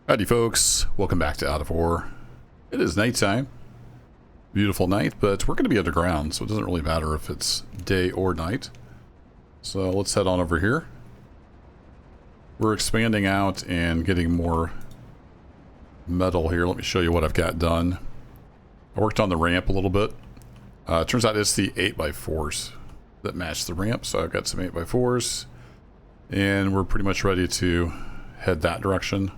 Howdy folks, welcome back to Out of Ore. It is nighttime. Beautiful night, but we're going to be underground, so it doesn't really matter if it's day or night. So let's head on over here. We're expanding out and getting more metal here. Let me show you what I've got done. I worked on the ramp a little bit. It turns out it's the 8x4s that match the ramp, so I've got some 8x4s. And we're pretty much ready to head that direction.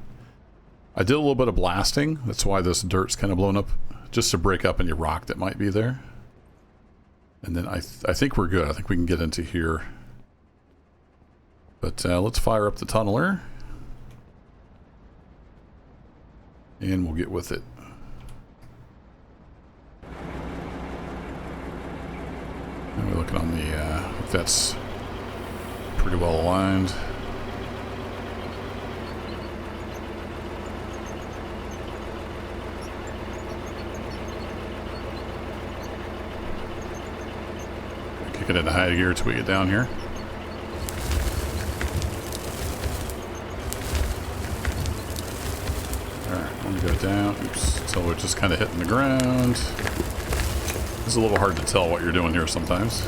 I did a little bit of blasting. That's why this dirt's kind of blown up, just to break up any rock that might be there. And then I think we're good. I think we can get into here. But let's fire up the tunneler. And we'll get with it. And we're looking on the, if that's pretty well aligned. Kick it into high gear till we get down here. Alright, I'm gonna go down. Oops, until we're just kind of hitting the ground. It's a little hard to tell what you're doing here sometimes.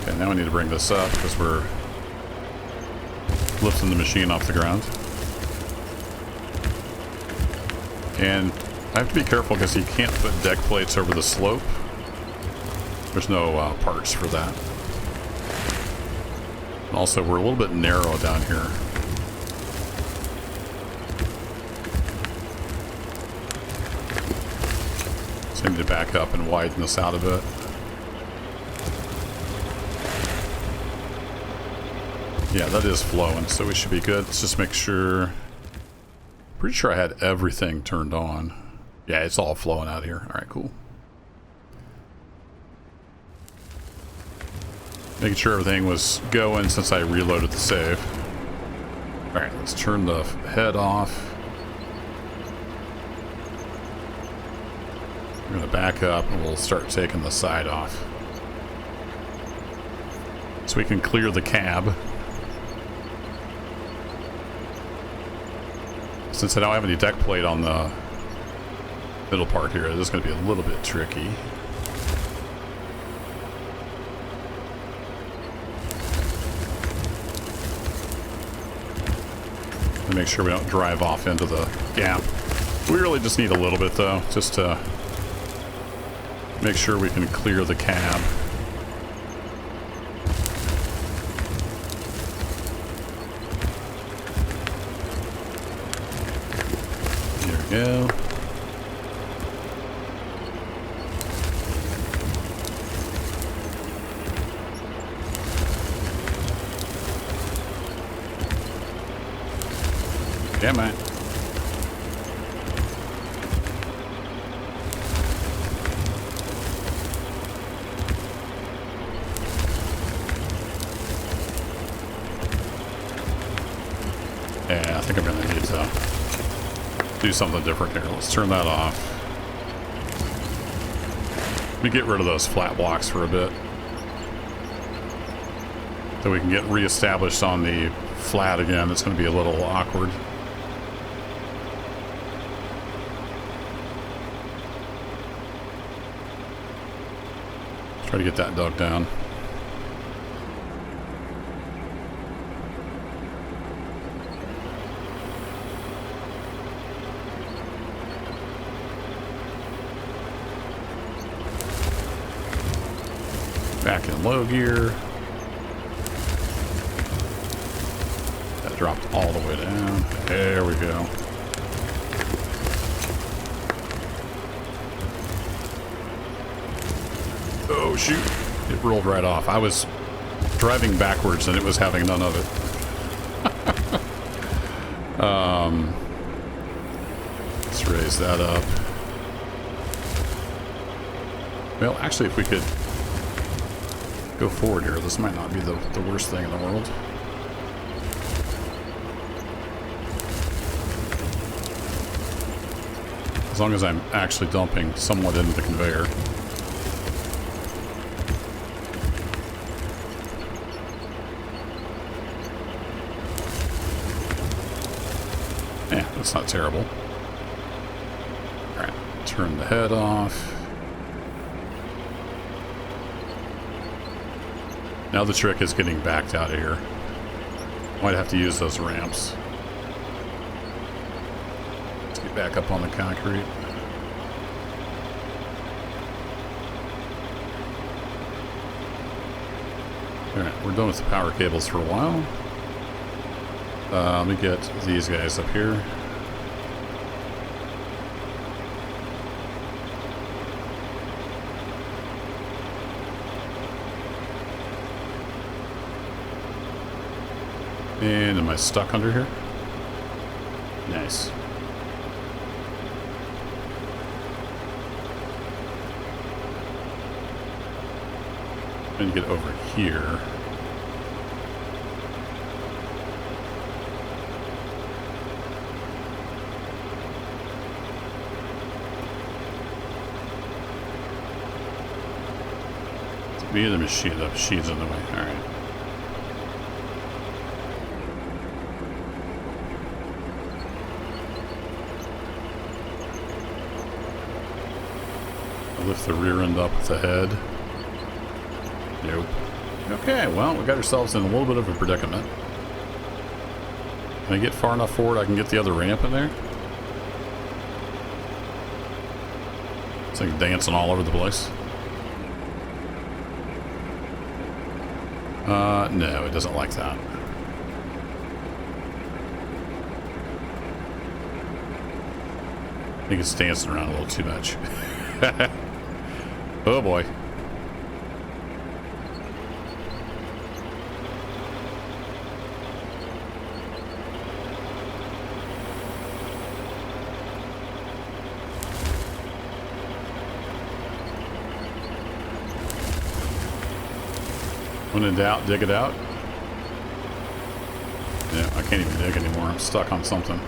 Okay, now I need to bring this up because we're lifting the machine off the ground. And I have to be careful because you can't put deck plates over the slope. There's no parts for that. And also, we're a little bit narrow down here. So I need to back up and widen this out a bit. Yeah, that is flowing, so we should be good. Let's just make sure. Pretty sure I had everything turned on. Yeah, it's all flowing out here. All right, cool. Making sure everything was going since I reloaded the save. Alright, let's turn the head off. We're going to back up and we'll start taking the side off. So we can clear the cab. Since I don't have any deck plate on the middle part here, this is going to be a little bit tricky. To make sure we don't drive off into the gap. We really just need a little bit though, just to make sure we can clear the cab. There we go. Yeah, man. Yeah, I think I'm gonna need to do something different here. Let's turn that off. Let me get rid of those flat blocks for a bit. So we can get reestablished on the flat again. It's gonna be a little awkward. Try to get that dug down. Back in low gear. That dropped all the way down. There we go. Oh shoot, it rolled right off. I was driving backwards and it was having none of it. Let's raise that up. Well, actually, if we could go forward here, this might not be the worst thing in the world. As long as I'm actually dumping somewhat into the conveyor. Yeah, that's not terrible. Alright, turn the head off. Now the trick is getting backed out of here. Might have to use those ramps. Let's get back up on the concrete. Alright, we're done with the power cables for a while. Let me get these guys up here. And am I stuck under here? Nice. And get over here. Me or the machine? The machine's in the way. All right. I'll lift the rear end up with the head. Nope. Okay, well, we got ourselves in a little bit of a predicament. Can I get far enough forward I can get the other ramp in there? It's like dancing all over the place. No, it doesn't like that. I think it's dancing around a little too much. Oh boy. When in doubt, dig it out. Yeah, I can't even dig anymore. I'm stuck on something.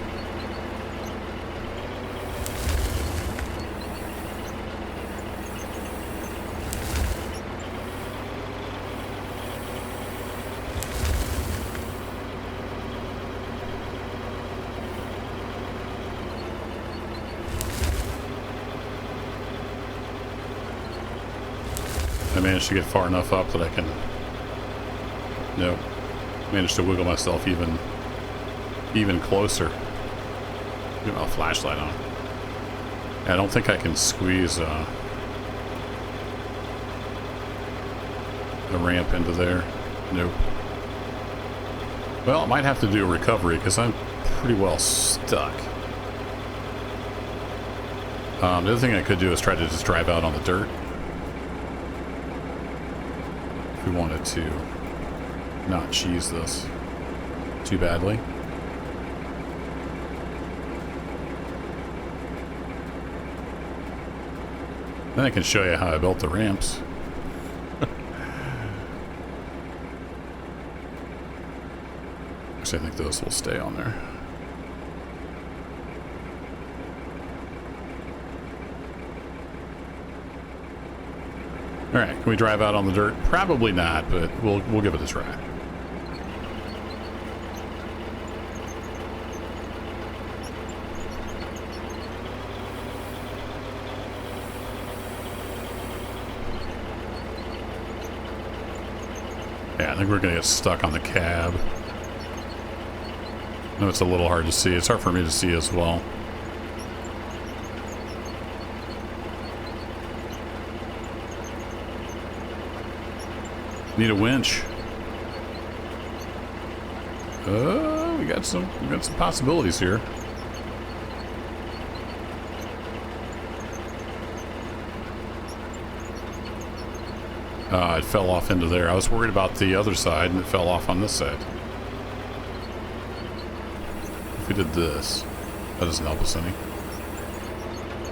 I managed to get far enough up that I can... Nope. Managed to wiggle myself even closer. Get my flashlight on. I don't think I can squeeze a ramp into there. Nope. Well, I might have to do a recovery because I'm pretty well stuck. The other thing I could do is try to just drive out on the dirt. If we wanted to not cheese this too badly. Then I can show you how I built the ramps. Actually, I think those will stay on there. Alright, can we drive out on the dirt? Probably not, but we'll give it a try. Yeah, I think we're going to get stuck on the cab. I know it's a little hard to see. It's hard for me to see as well. Need a winch. We got some possibilities here. It fell off into there. I was worried about the other side, and it fell off on this side. If we did this, that doesn't help us any.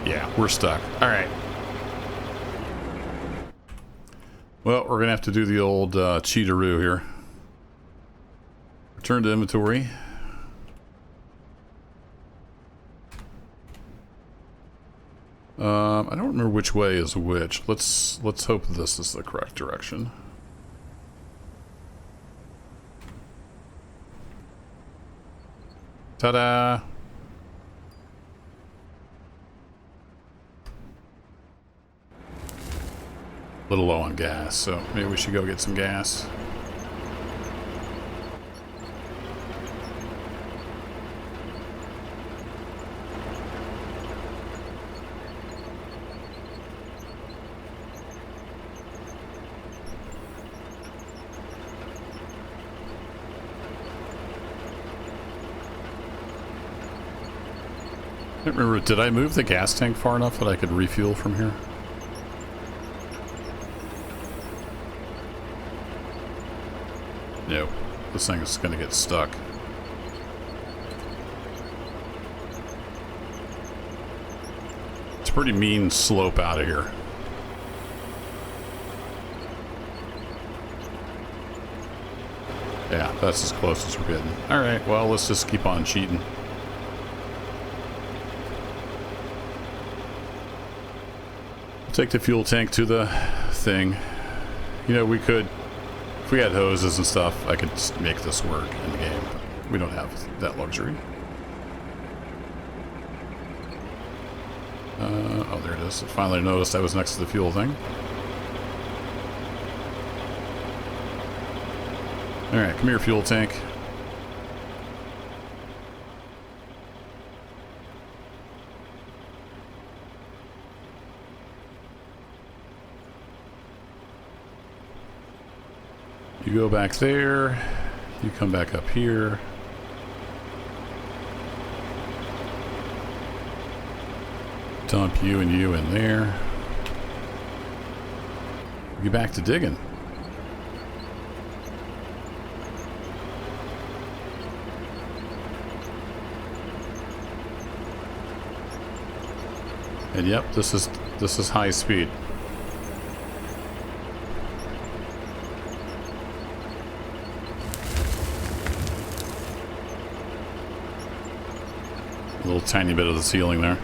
Yeah, we're stuck. All right. Well, we're gonna have to do the old cheateroo here. Return to inventory. I don't remember which way is which. Let's hope this is the correct direction. Ta-da! A little low on gas, so maybe we should go get some gas. I don't remember, did I move the gas tank far enough that I could refuel from here? No, this thing is going to get stuck. It's a pretty mean slope out of here. Yeah, that's as close as we're getting. Alright, well, let's just keep on cheating. Take the fuel tank to the thing. You know, we could, if we had hoses and stuff, I could just make this work in the game. But we don't have that luxury. Oh, there it is. I finally noticed I was next to the fuel thing. Alright, come here, fuel tank. You go back there, you come back up here. Dump you and you in there. Get back to digging. And yep, this is high speed. A little tiny bit of the ceiling there.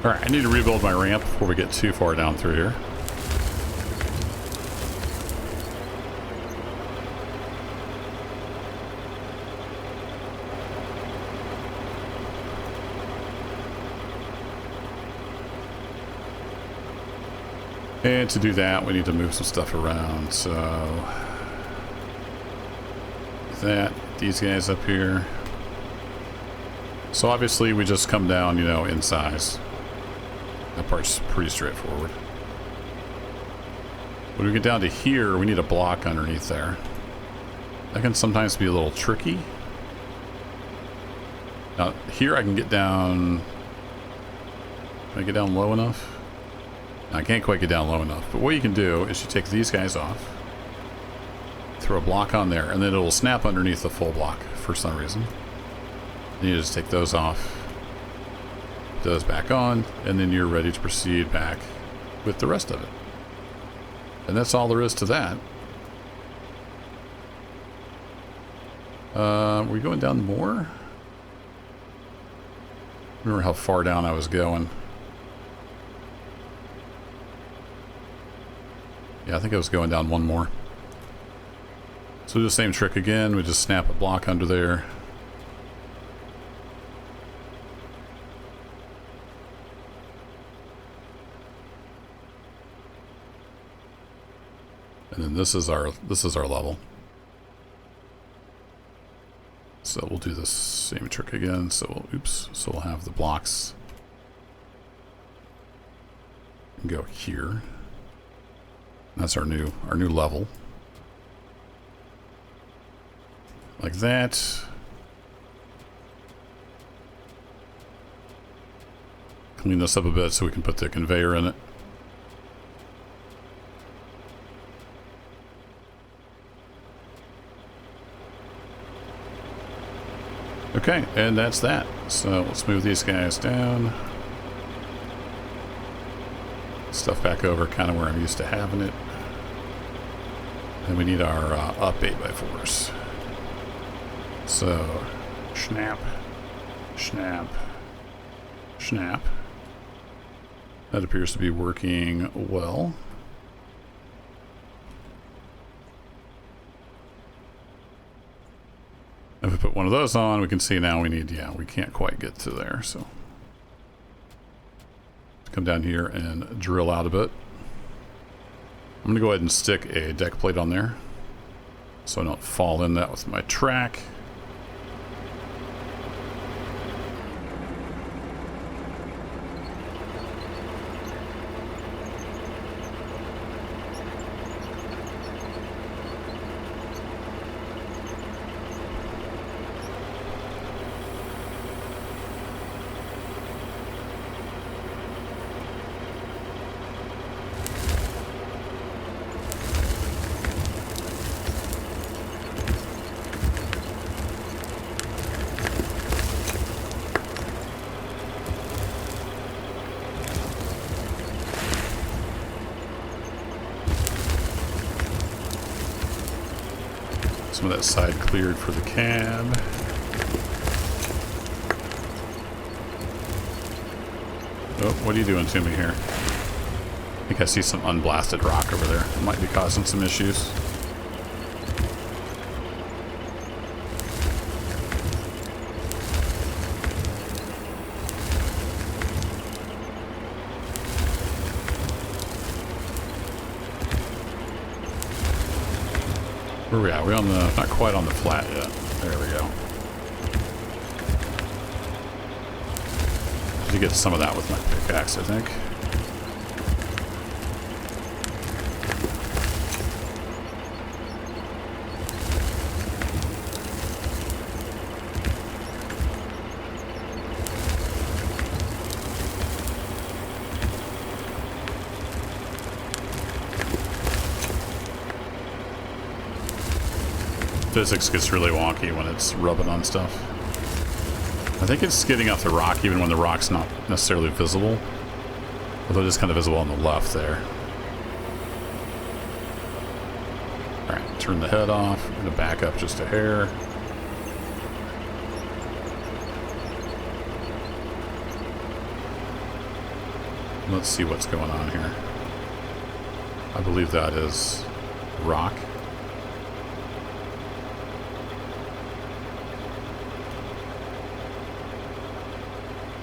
Alright, I need to rebuild my ramp before we get too far down through here. And to do that, we need to move some stuff around, so... that, these guys up here. So obviously we just come down, you know, in size. That part's pretty straightforward. When we get down to here, we need a block underneath there. That can sometimes be a little tricky. Now, here I can get down... Can I get down low enough? No, I can't quite get down low enough. But what you can do is you take these guys off. Throw a block on there, and then it will snap underneath the full block for some reason. You just take those off, those back on, and then you're ready to proceed back with the rest of it. And that's all there is to that. Were we going down more? Remember how far down I was going. Yeah, I think I was going down one more. So do the same trick again. We just snap a block under there. And then this is our level. So we'll do the same trick again. So oops. So we'll have the blocks go here. That's our new level. Like that. Clean this up a bit so we can put the conveyor in it. Okay, and that's that. So let's move these guys down. Stuff back over kind of where I'm used to having it. And we need our up 8x4s. So, snap, snap, snap. That appears to be working well. If we put one of those on, we can see now we need, yeah, we can't quite get to there, so Come down here and drill out a bit. I'm going to go ahead and stick a deck plate on there so I don't fall in that with my track. Some of that side cleared for the cab. Oh, what are you doing to me here? I think I see some unblasted rock over there. It might be causing some issues. Where are we at? We're on the, not quite on the flat yet. There we go. Did get some of that with my pickaxe, I think. Physics gets really wonky when it's rubbing on stuff. I think it's skidding off the rock even when the rock's not necessarily visible. Although it is kind of visible on the left there. Alright, turn the head off. I'm going to back up just a hair. Let's see what's going on here. I believe that is rock.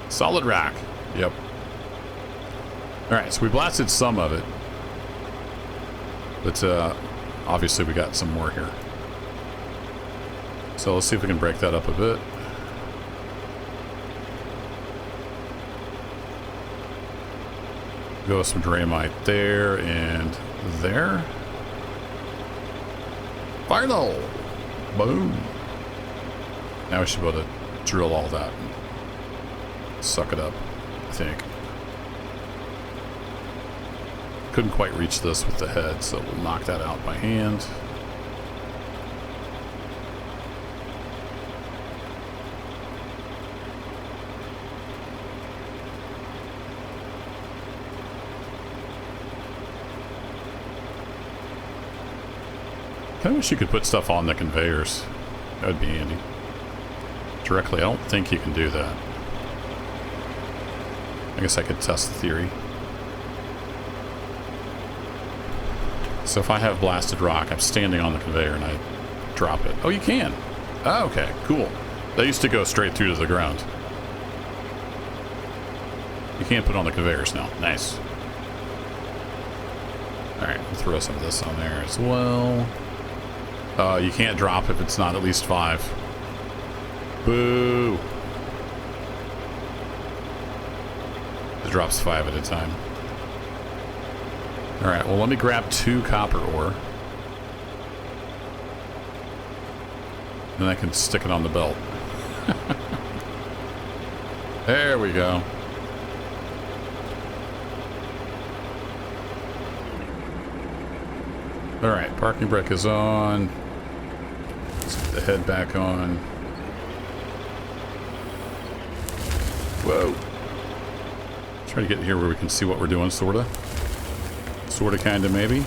Solid rock. Yep. Alright, so we blasted some of it. But obviously we got some more here. So let's see if we can break that up a bit. Go with some Dramite there and there. Final! Boom! Now we should be able to drill all that. Suck it up, I think. Couldn't quite reach this with the head, so we'll knock that out by hand. I wish you could put stuff on the conveyors. That would be handy. Directly, I don't think you can do that. I guess I could test the theory. So if I have blasted rock, I'm standing on the conveyor and I drop it. Oh, you can. Oh, okay, cool. That used to go straight through to the ground. You can't put on the conveyors now. Nice. Alright, we'll throw some of this on there as well. You can't drop if it's not at least 5. Boo! It drops 5 at a time. Alright, well let me grab 2 copper ore. Then I can stick it on the belt. There we go. Alright, parking brake is on. Let's get the head back on. Whoa. Try to get here where we can see what we're doing, sorta. Sorta, kinda, maybe.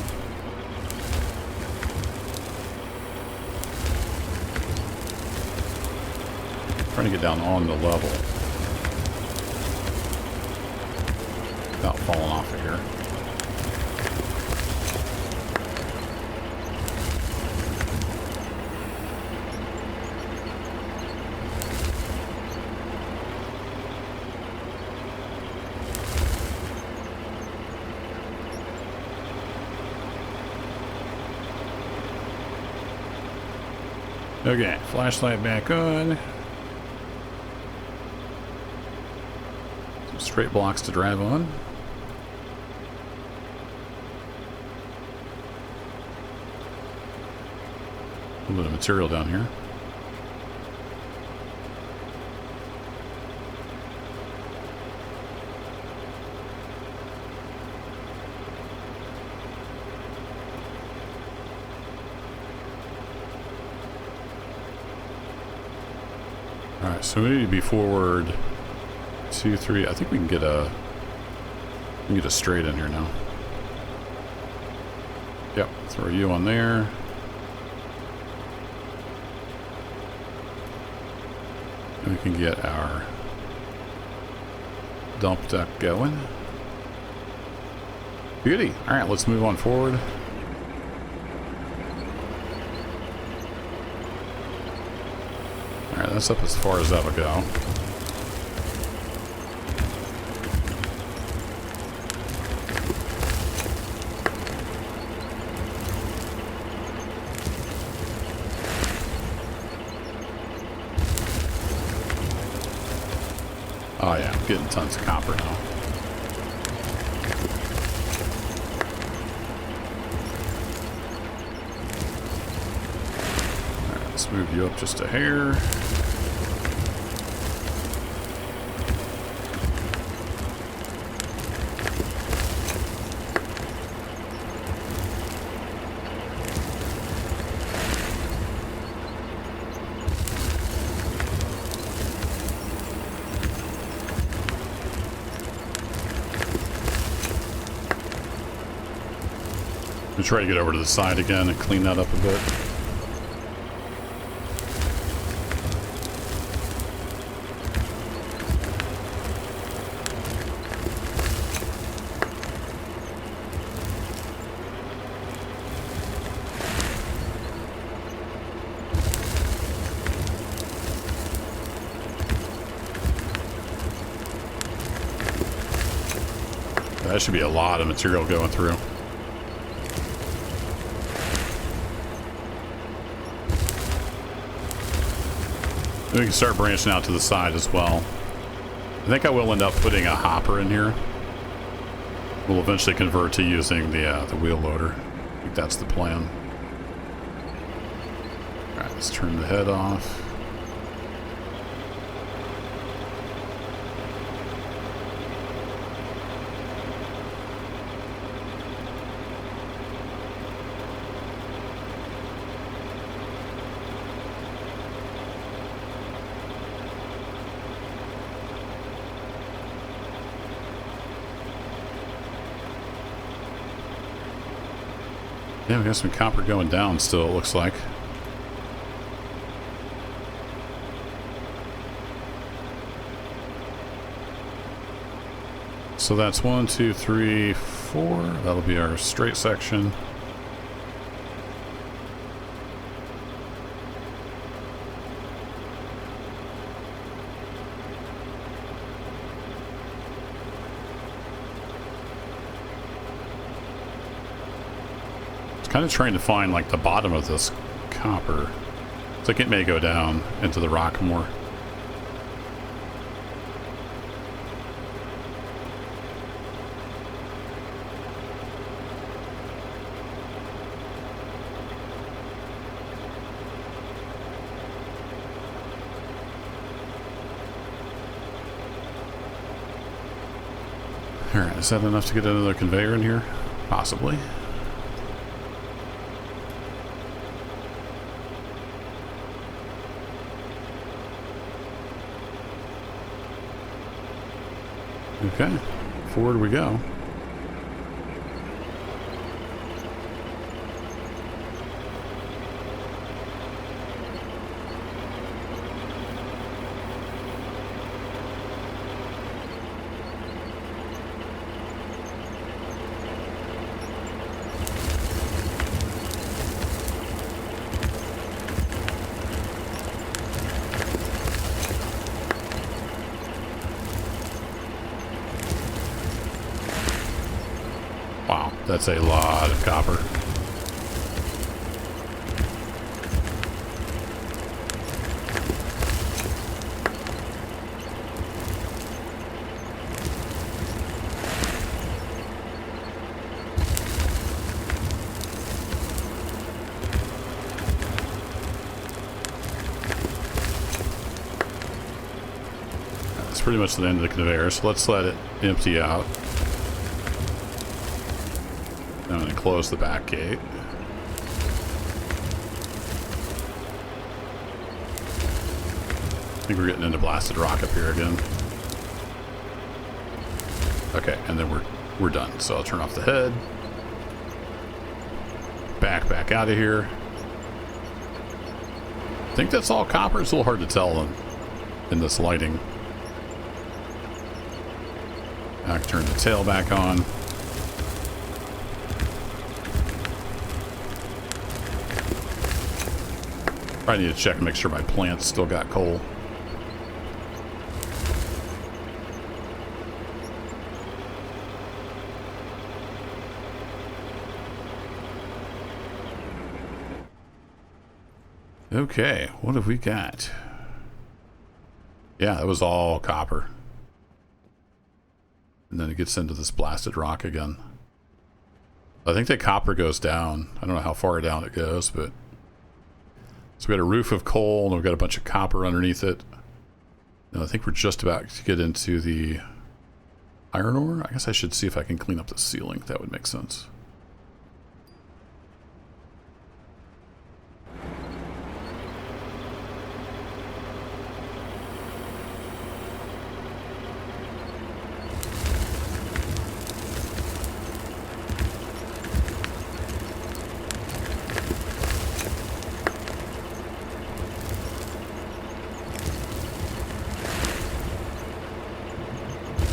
Trying to get down on the level without falling off of here. Okay, flashlight back on. Some straight blocks to drive on. A little bit of material down here. Alright, so we need to be forward 2, 3. I think we can get a straight in here now. Yep, throw you on there. And we can get our dump duck going. Beauty. Alright, let's move on forward. Alright, that's up as far as that'll go. Oh yeah, I'm getting tons of copper now. Alright, let's move you up just a hair. I'm try to get over to the side again and clean that up a bit. That should be a lot of material going through. We can start branching out to the side as well. I think I will end up putting a hopper in here. We'll eventually convert to using the wheel loader. I think that's the plan. Alright, let's turn the head off. Yeah, we got some copper going down still, it looks like. So that's 1, 2, 3, 4. That'll be our straight section. Kind of trying to find like the bottom of this copper. It's like it may go down into the rock more. Alright, is that enough to get another conveyor in here? Possibly. Okay, forward we go. Wow, that's a lot of copper. It's pretty much the end of the conveyor, so let's let it empty out. I'm going to close the back gate. I think we're getting into blasted rock up here again. Okay, and then we're done. So I'll turn off the head. Back out of here. I think that's all copper. It's a little hard to tell in this lighting. I can turn the tail back on. I need to check and make sure my plant's still got coal. Okay, what have we got? Yeah, that was all copper. And then it gets into this blasted rock again. I think that copper goes down. I don't know how far down it goes, but... So we got a roof of coal, and we've got a bunch of copper underneath it. And I think we're just about to get into the iron ore. I guess I should see if I can clean up the ceiling. That would make sense.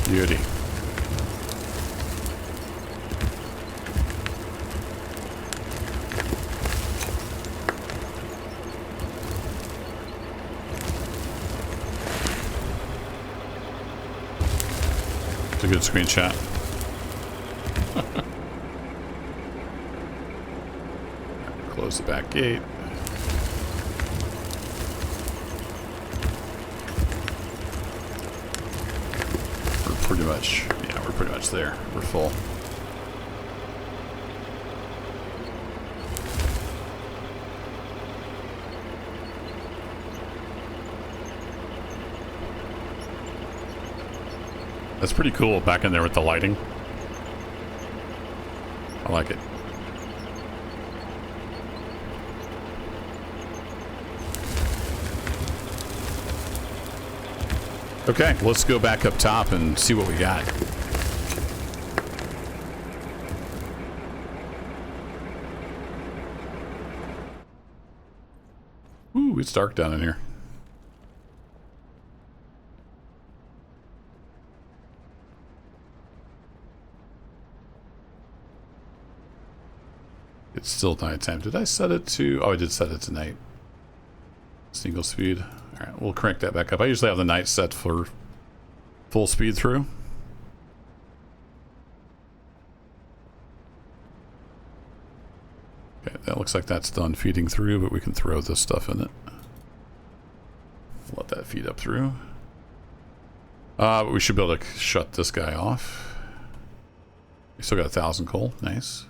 Beauty. It's a good screenshot. Close the back gate. Pretty much, yeah, we're pretty much there. We're full. That's pretty cool back in there with the lighting. I like it. Okay, let's go back up top and see what we got. Ooh, it's dark down in here. It's still nighttime. Did I set it to... Oh, I did set it to night. Single speed. Alright, we'll crank that back up. I usually have the night set for full speed through. Okay, that looks like that's done feeding through, but we can throw this stuff in it. Let that feed up through. But we should be able to shut this guy off. We still got 1,000 coal. Nice.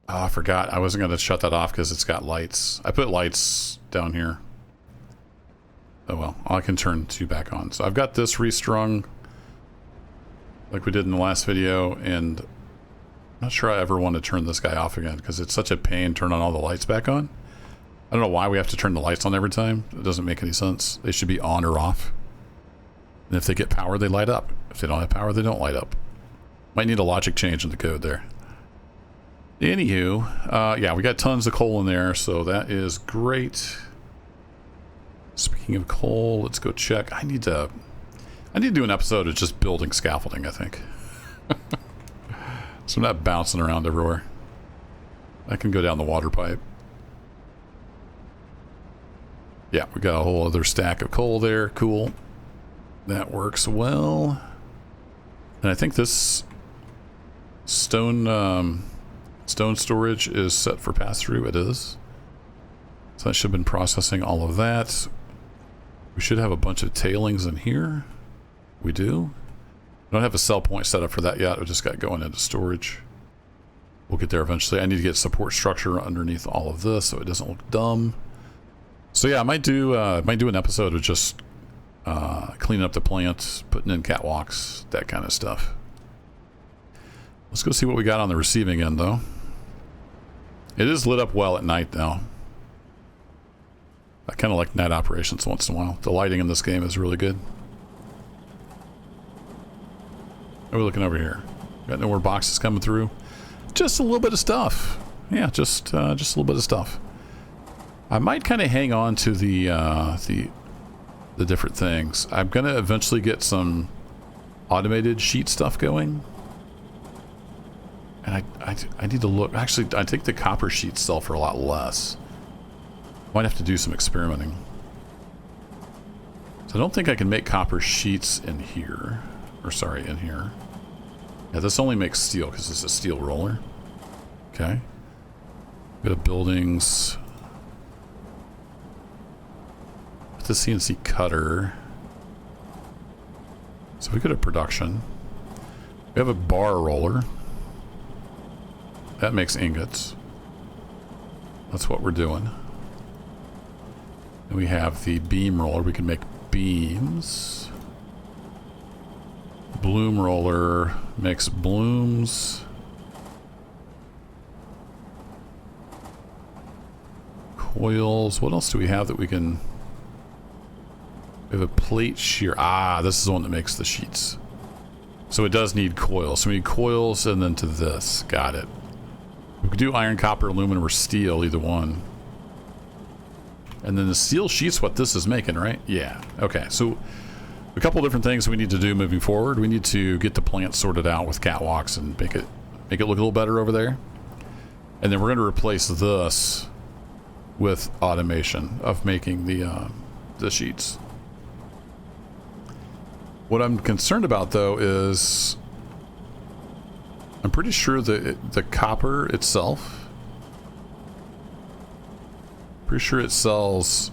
Oh, I forgot. I wasn't going to shut that off because it's got lights. I put lights down here. Oh well, I can turn 2 back on. So I've got this restrung like we did in the last video, and I'm not sure I ever want to turn this guy off again because it's such a pain turning all the lights back on. I don't know why we have to turn the lights on every time. It doesn't make any sense. They should be on or off. And if they get power, they light up. If they don't have power, they don't light up. Might need a logic change in the code there. Anywho, yeah, we got tons of coal in there, so that is great. Speaking of coal, let's go check. I need to do an episode of just building scaffolding, I think. So I'm not bouncing around everywhere. I can go down the water pipe. Yeah, we got a whole other stack of coal there. Cool. That works well. And I think this stone storage is set for pass-through. It is. So I should have been processing all of that. We should have a bunch of tailings in here. We do. I don't have a sell point set up for that yet. I just got going into storage. We'll get there eventually. I need to get support structure underneath all of this so it doesn't look dumb. So yeah, I might do an episode of just cleaning up the plants, putting in catwalks, that kind of stuff. Let's go see what we got on the receiving end, though. It is lit up well at night, though. I kind of like night operations once in a while. The lighting in this game is really good. What are we looking over here? Got no more boxes coming through. Just a little bit of stuff. Yeah, just a little bit of stuff. I might kind of hang on to the different things. I'm gonna eventually get some automated sheet stuff going, and I need to look. Actually, I think the copper sheets sell for a lot less. Might have to do some experimenting. So I don't think I can make copper sheets in here, or sorry, in here. Yeah, this only makes steel because it's a steel roller. Okay. Bit of buildings. The CNC cutter. So we go to production. We have a bar roller. That makes ingots. That's what we're doing. And we have the beam roller. We can make beams. Bloom roller makes blooms. Coils. What else do we have that we can... We have a plate shear. Ah, this is the one that makes the sheets. So it does need coils. So we need coils and then to this. Got it. We could do iron, copper, aluminum, or steel, either one. And then the steel sheet's what this is making, right? Yeah. Okay, so a couple different things we need to do moving forward. We need to get the plant sorted out with catwalks and make it look a little better over there. And then we're going to replace this with automation of making the sheets. What I'm concerned about, though, is I'm pretty sure that the copper itself, pretty sure it sells,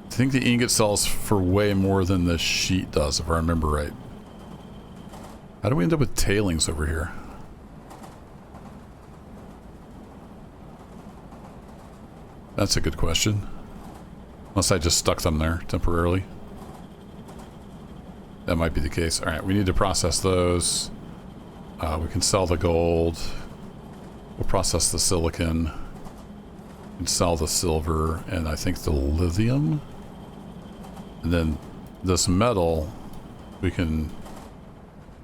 I think the ingot sells for way more than the sheet does, if I remember right. How do we end up with tailings over here? That's a good question. Unless I just stuck them there temporarily. That might be the case. Alright, we need to process those. We can sell the gold. We'll process the silicon. We can sell the silver and I think the lithium. And then this metal we can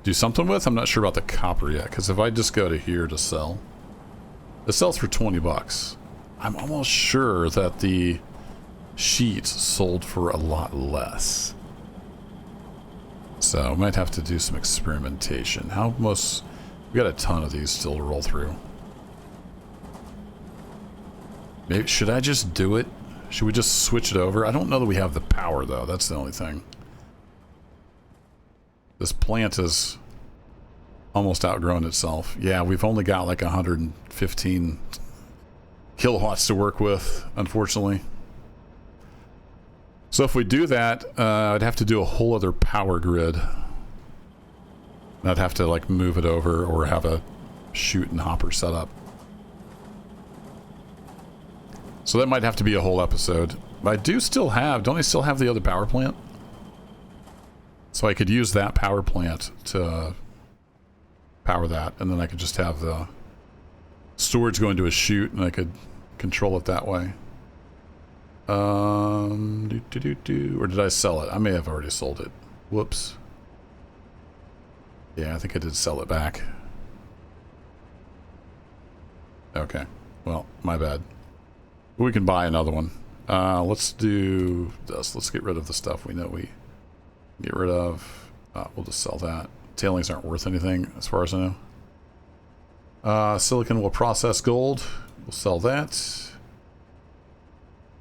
do something with. I'm not sure about the copper yet, because if I just go to here to sell, it sells for 20 bucks. I'm almost sure that the sheets sold for a lot less. So, might have to do some experimentation. We got a ton of these still to roll through. Maybe, should I just do it? Should we just switch it over? I don't know that we have the power, though. That's the only thing. This plant has almost outgrown itself. Yeah, we've only got like 115 kilowatts to work with, unfortunately. So if we do that, I'd have to do a whole other power grid. I'd have to like move it over or have a chute and hopper set up. So that might have to be a whole episode. But I do still have, don't I still have the other power plant? So I could use that power plant to power that, and then I could just have the storage go into a chute and I could control it that way. Or did I sell it? I may have already sold it. Whoops. Yeah, I think I did sell it back. Okay. Well, my bad. We can buy another one. Let's do this. Let's get rid of the stuff we know we get rid of. We'll just sell that. Tailings aren't worth anything as far as I know. Silicon will process gold. We'll sell that.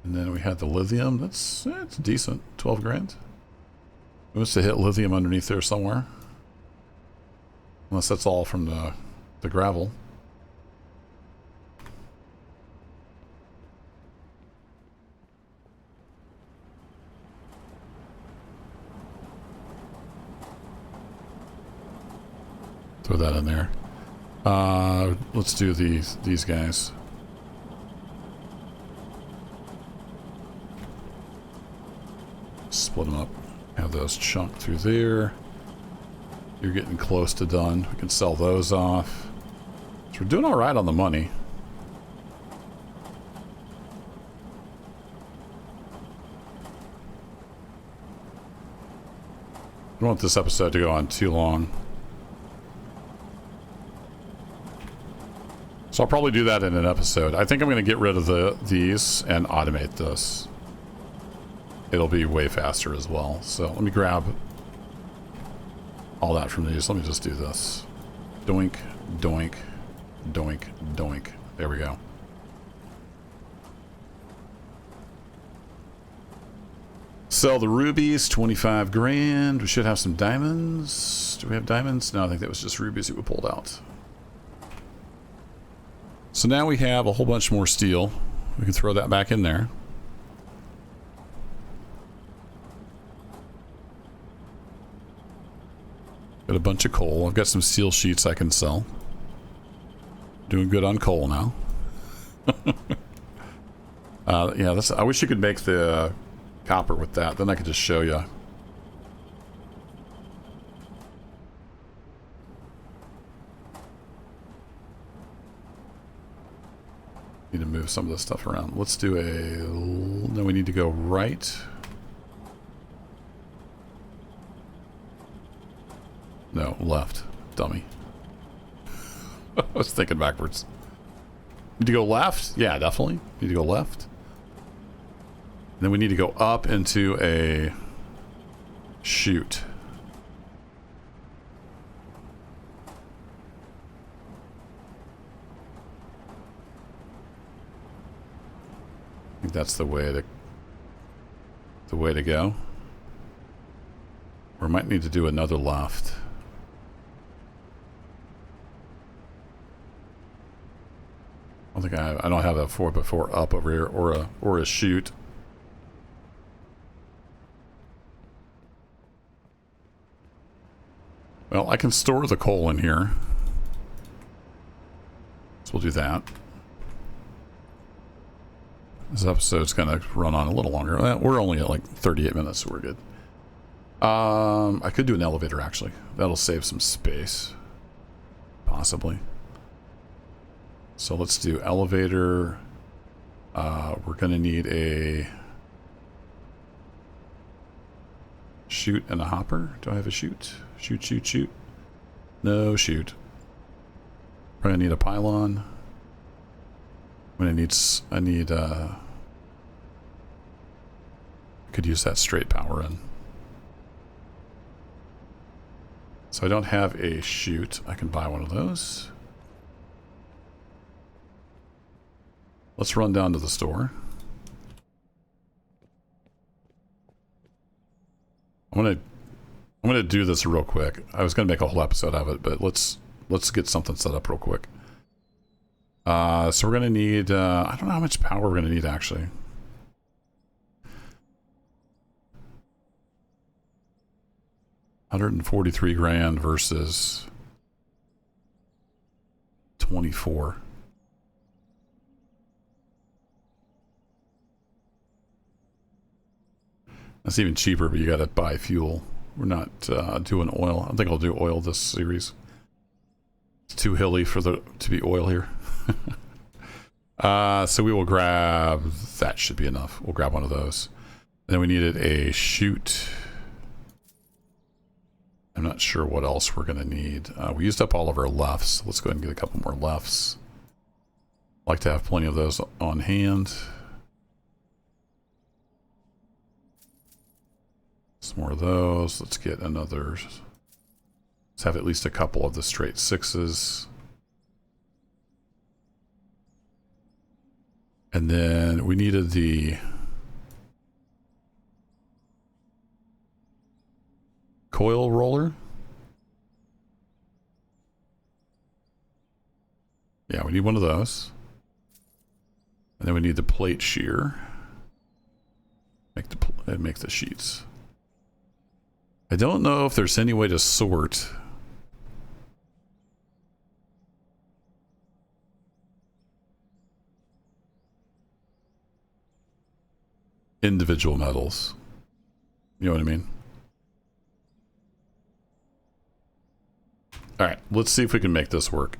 And then we had the lithium. That's decent. 12 grand. We must have hit lithium underneath there somewhere. Unless that's all from the gravel. Throw that in there. Let's do these guys. Split them up. Have those chunk through there. You're getting close to done. We can sell those off. So we're doing all right on the money. I don't want this episode to go on too long. So I'll probably do that in an episode. I think I'm going to get rid of these and automate this. It'll be way faster as well. So let me grab all that from these. Let me just do this. Doink, doink, doink, doink. There we go. Sell the rubies, 25 grand. We should have some diamonds. Do we have diamonds? No, I think that was just rubies that we pulled out. So now we have a whole bunch more steel. We can throw that back in there. Got a bunch of coal. I've got some steel sheets I can sell. Doing good on coal now. Yeah, I wish you could make the copper with that. Then I could just show you. Need to move some of this stuff around. Let's do a... No, we need to go right. No, left. Dummy. I was thinking backwards. Need to go left? Yeah, definitely. Need to go left. And then we need to go up into a chute. I think that's the way to go. Or might need to do another left. I don't think I don't have a 4x4 up over here or a chute. Well, I can store the coal in here. So we'll do that. This episode's going to run on a little longer. We're only at like 38 minutes, so we're good. I could do an elevator, actually. That'll save some space. Possibly. So let's do elevator. We're going to need a chute and a hopper. Do I have a chute? Chute, chute, chute. No chute. Probably need a pylon. When I need could use that straight power in. So I don't have a chute. I can buy one of those. Let's run down to the store. I'm gonna do this real quick. I was gonna make a whole episode of it, but let's get something set up real quick. So we're gonna need I don't know how much power we're gonna need actually. $143 grand versus 24. That's even cheaper, but you gotta buy fuel. We're not doing oil. I think I'll do oil this series. It's too hilly for to be oil here. So we will grab... That should be enough. We'll grab one of those. And then we needed a chute. I'm not sure what else we're going to need. We used up all of our lefts. Let's go ahead and get a couple more lefts. Like to have plenty of those on hand. Some more of those. Let's get another... Let's have at least a couple of the straight sixes. And then we needed the coil roller. Yeah, we need one of those. And then we need the plate shear. Make the sheets. I don't know if there's any way to sort individual metals. You know what I mean? Alright, let's see if we can make this work.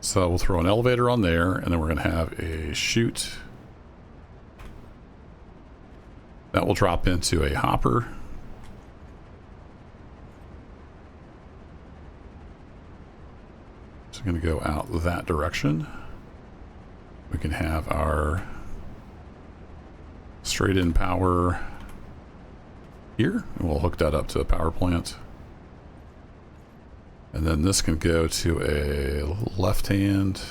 So we'll throw an elevator on there, and then we're going to have a chute. That will drop into a hopper. So I'm going to go out that direction. We can have our straight in power here, and we'll hook that up to a power plant. And then this can go to a left hand.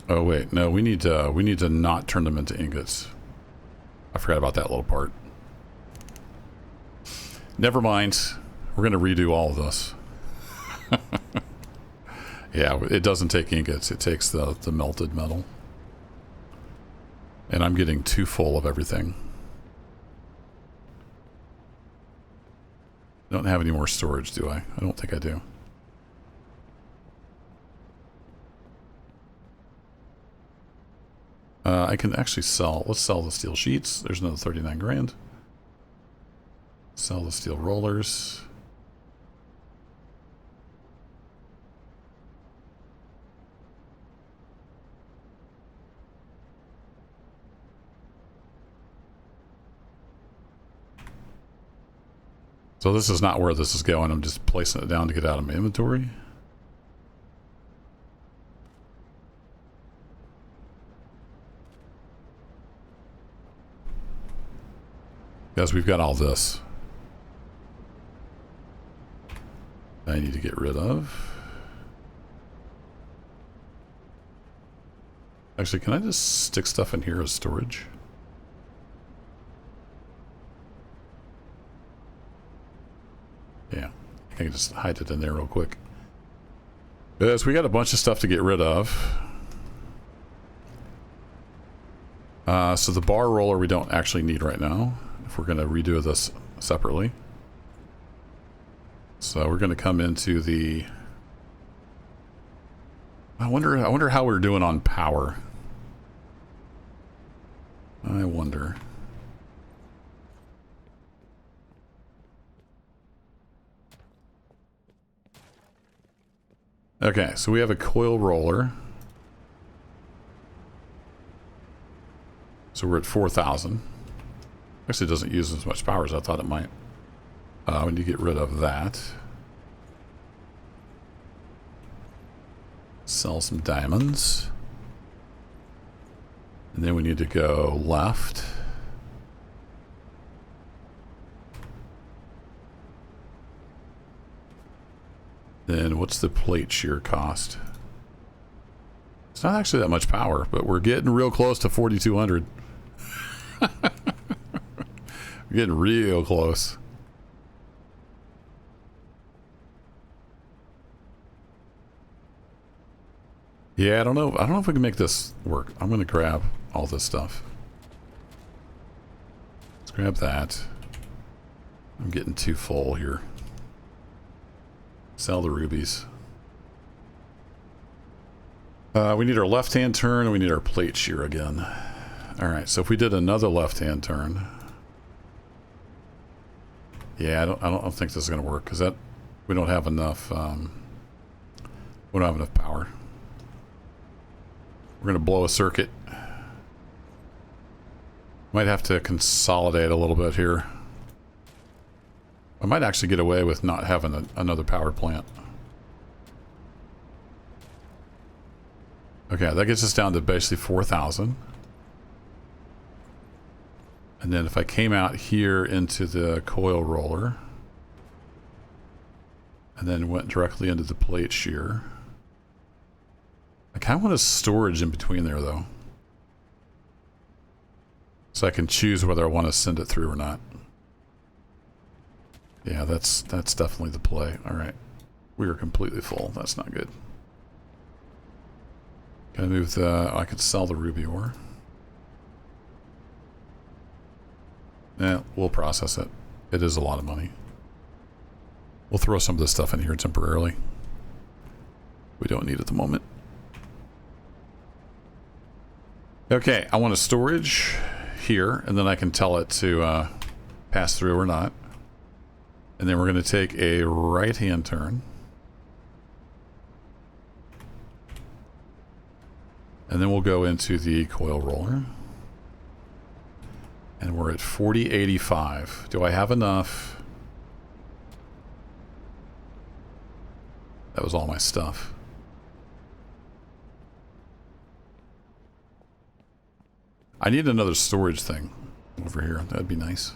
Oh wait, no, we need to not turn them into ingots. I forgot about that little part. Never mind. We're going to redo all of this. Yeah, it doesn't take ingots. It takes the melted metal. And I'm getting too full of everything. I don't have any more storage, do I? I don't think I do. I can actually sell. Let's sell the steel sheets. There's another 39 grand. Sell the steel rollers. So this is not where this is going. I'm just placing it down to get out of my inventory. Guys, we've got all this. I need to get rid of. Actually, can I just stick stuff in here as storage? Yeah, I can just hide it in there real quick. Yes, we got a bunch of stuff to get rid of. So the bar roller we don't actually need right now, if we're going to redo this separately. So we're going to come into the... I wonder how we're doing on power. I wonder. Okay, so we have a coil roller. So we're at 4,000. Actually, it doesn't use as much power as I thought it might. We need to get rid of that. Sell some diamonds. And then we need to go left. Then what's the plate shear cost? It's not actually that much power, but we're getting real close to 4,200. We're getting real close. Yeah, I don't know. I don't know if we can make this work. I'm going to grab all this stuff. Let's grab that. I'm getting too full here. Sell the rubies. We need our left-hand turn, and we need our plate shear again. Alright, so if we did another left-hand turn... Yeah, I don't think this is going to work, because that... We don't have enough... we don't have enough power. We're going to blow a circuit. Might have to consolidate a little bit here. I might actually get away with not having another power plant. Okay, that gets us down to basically 4,000. And then if I came out here into the coil roller, and then went directly into the plate shear. I kind of want a storage in between there, though. So I can choose whether I want to send it through or not. Yeah, that's definitely the play. All right. We are completely full. That's not good. Can I move the... I could sell the ruby ore. we'll process it. It is a lot of money. We'll throw some of this stuff in here temporarily. We don't need it at the moment. Okay, I want a storage here, and then I can tell it to pass through or not. And then we're going to take a right-hand turn. And then we'll go into the coil roller. And we're at 4085. Do I have enough? That was all my stuff. I need another storage thing over here. That'd be nice.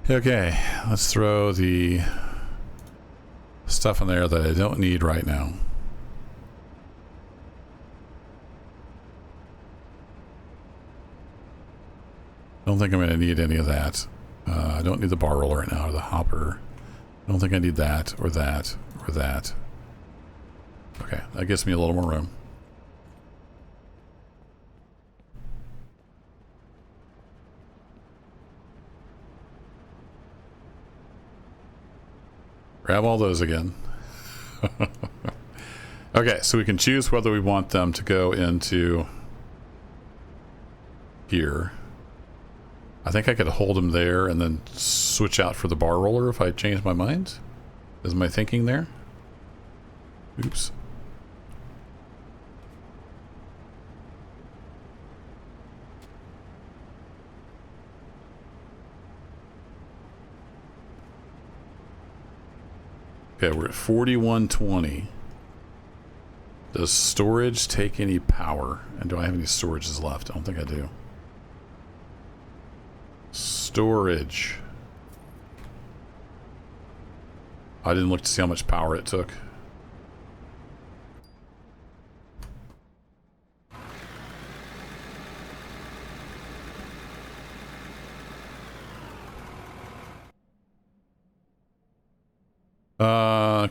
Okay, let's throw the stuff in there that I don't need right now. I don't think I'm going to need any of that. I don't need the bar roller right now, or the hopper. I don't think I need that, or that, or that. Okay, that gives me a little more room. Grab all those again. Okay, so we can choose whether we want them to go into here. I think I could hold them there and then switch out for the bar roller if I change my mind. Is my thinking there? Oops. Okay, we're at 4120. Does storage take any power? And do I have any storages left? I don't think I do. Storage. I didn't look to see how much power it took.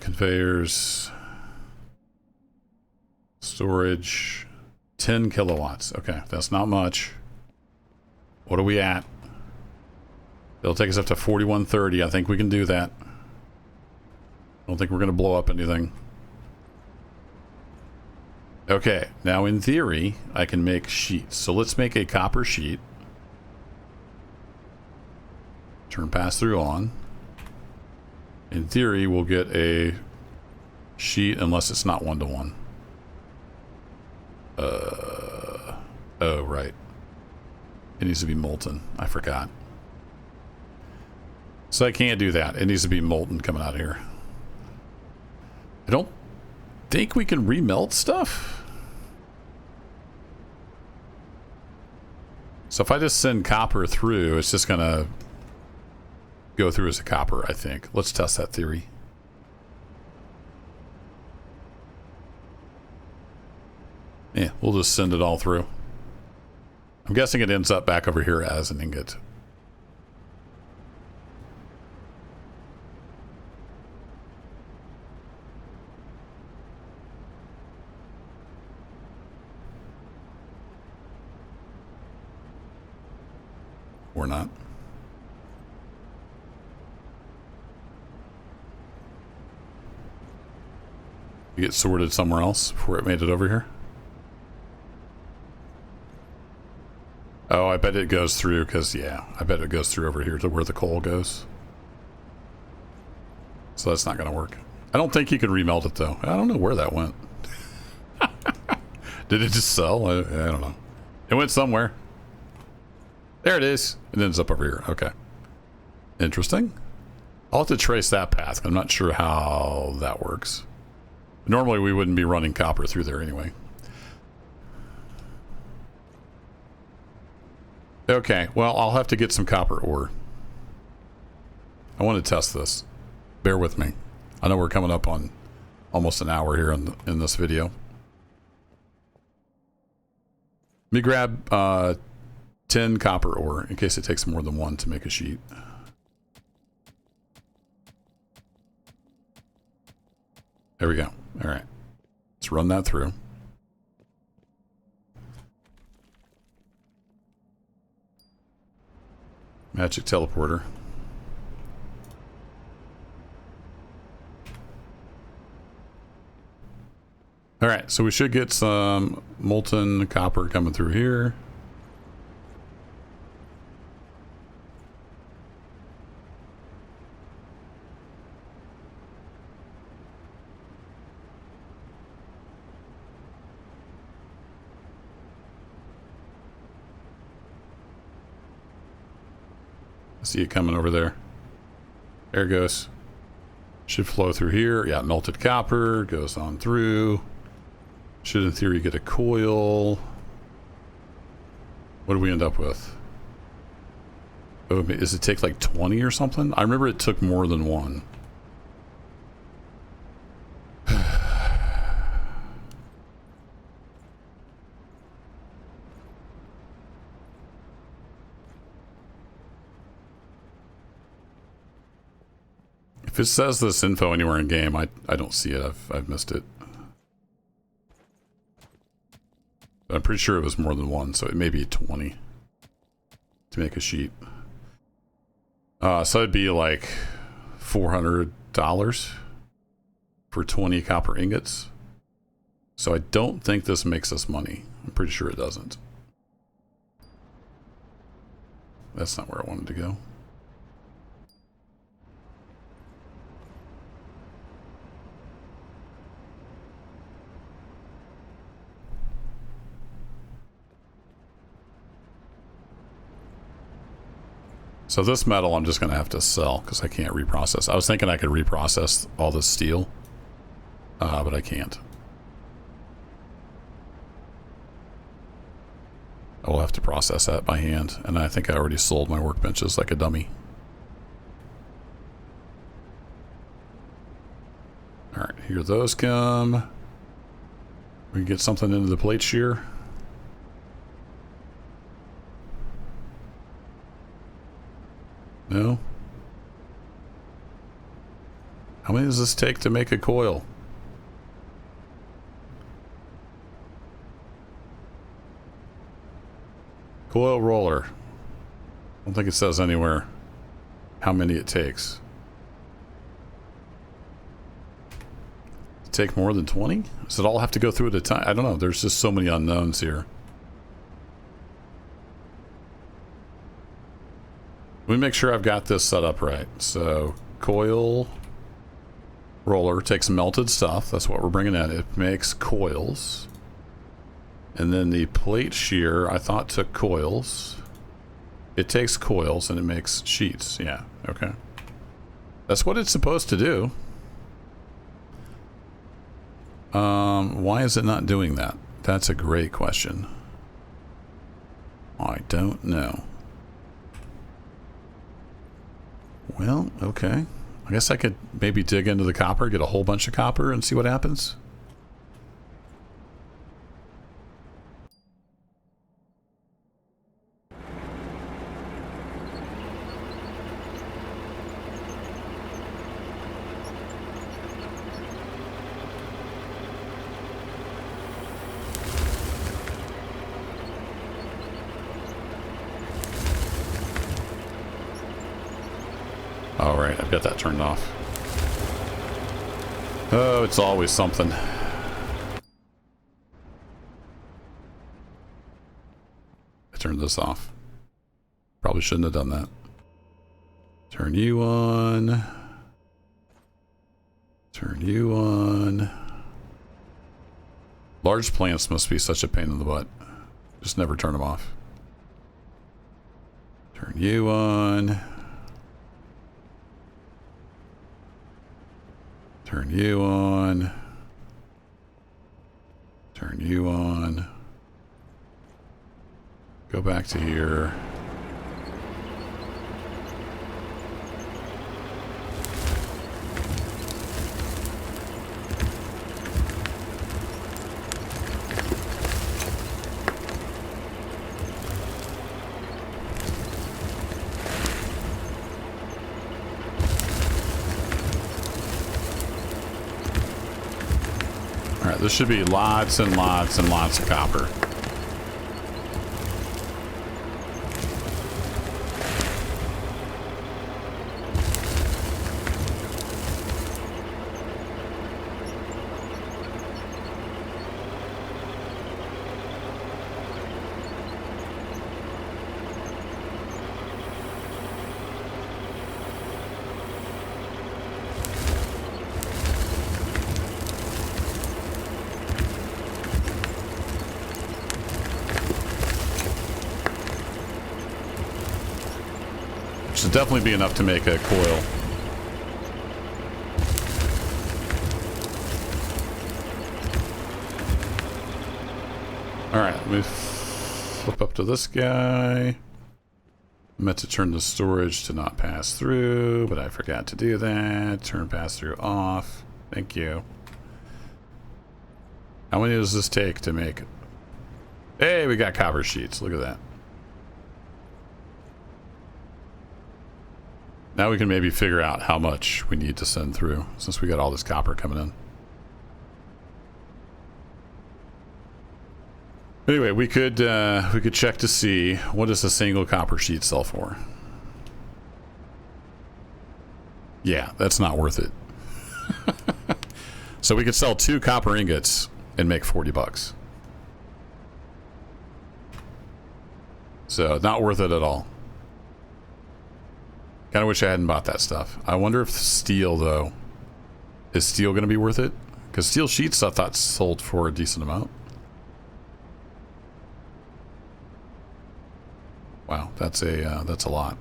Conveyors. Storage. 10 kilowatts. Okay, that's not much. What are we at? It'll take us up to 4130. I think we can do that. I don't think we're going to blow up anything. Okay, now in theory, I can make sheets. So let's make a copper sheet. Turn pass-through on. In theory, we'll get a sheet unless it's not 1-to-1. Oh, right. It needs to be molten. I forgot. So I can't do that. It needs to be molten coming out of here. I don't think we can remelt stuff. So if I just send copper through, it's just going to go through as a copper, I think. Let's test that theory. Yeah, we'll just send it all through. I'm guessing it ends up back over here as an ingot. Or not. You get sorted somewhere else before it made it over here? Oh, I bet it goes through because, yeah, I bet it goes through over here to where the coal goes. So that's not going to work. I don't think you can remelt it, though. I don't know where that went. Did it just sell? I don't know. It went somewhere. There it is. It ends up over here. Okay. Interesting. I'll have to trace that path. I'm not sure how that works. Normally, we wouldn't be running copper through there anyway. Okay, well, I'll have to get some copper ore. I want to test this. Bear with me. I know we're coming up on almost an hour here in this video. Let me grab 10 copper ore in case it takes more than one to make a sheet. There we go. All right. Let's run that through. Magic teleporter. Alright, so we should get some molten copper coming through here. I see it coming over there. There it goes. Should flow through here. Yeah, melted copper goes on through. Should in theory get a coil. What do we end up with? Oh, does it take like 20 or something? I remember it took more than one. If it says this info anywhere in game, I don't see it. I've missed it. I'm pretty sure it was more than one, so it may be 20 to make a sheet. So it'd be like $400 for 20 copper ingots. So I don't think this makes us money. I'm pretty sure it doesn't. That's not where I wanted to go. So this metal I'm just going to have to sell because I can't reprocess. I was thinking I could reprocess all this steel, but I can't. I will have to process that by hand, and I think I already sold my workbenches like a dummy. Alright, here those come. We can get something into the plate shear. No? How many does this take to make a coil? Coil roller. I don't think it says anywhere how many it takes. Take more than 20? Does it all have to go through at a time? I don't know. There's just so many unknowns here. Let me make sure I've got this set up right. So, coil roller takes melted stuff. That's what we're bringing in. It makes coils. And then the plate shear, I thought, took coils. It takes coils and it makes sheets. Yeah, okay. That's what it's supposed to do. Why is it not doing that? That's a great question. I don't know. Well, okay. I guess I could maybe dig into the copper, get a whole bunch of copper and see what happens. All right, I've got that turned off. Oh, it's always something. I turned this off. Probably shouldn't have done that. Turn you on. Turn you on. Large plants must be such a pain in the butt. Just never turn them off. Turn you on. Turn you on. Turn you on. Go back to here. This should be lots and lots and lots of copper. should definitely be enough to make a coil. Alright, let me flip up to this guy. I meant to turn the storage to not pass through, but I forgot to do that. Turn pass through off. Thank you. How many does this take to make? Hey, we got copper sheets. Look at that. Now we can maybe figure out how much we need to send through since we got all this copper coming in. Anyway, we could check to see what does a single copper sheet sell for. Yeah, that's not worth it. So we could sell 2 copper ingots and make 40 bucks. So not worth it at all. Kind of wish I hadn't bought that stuff. I wonder if steel, though, is steel going to be worth it? Because steel sheets I thought sold for a decent amount. Wow, that's a lot.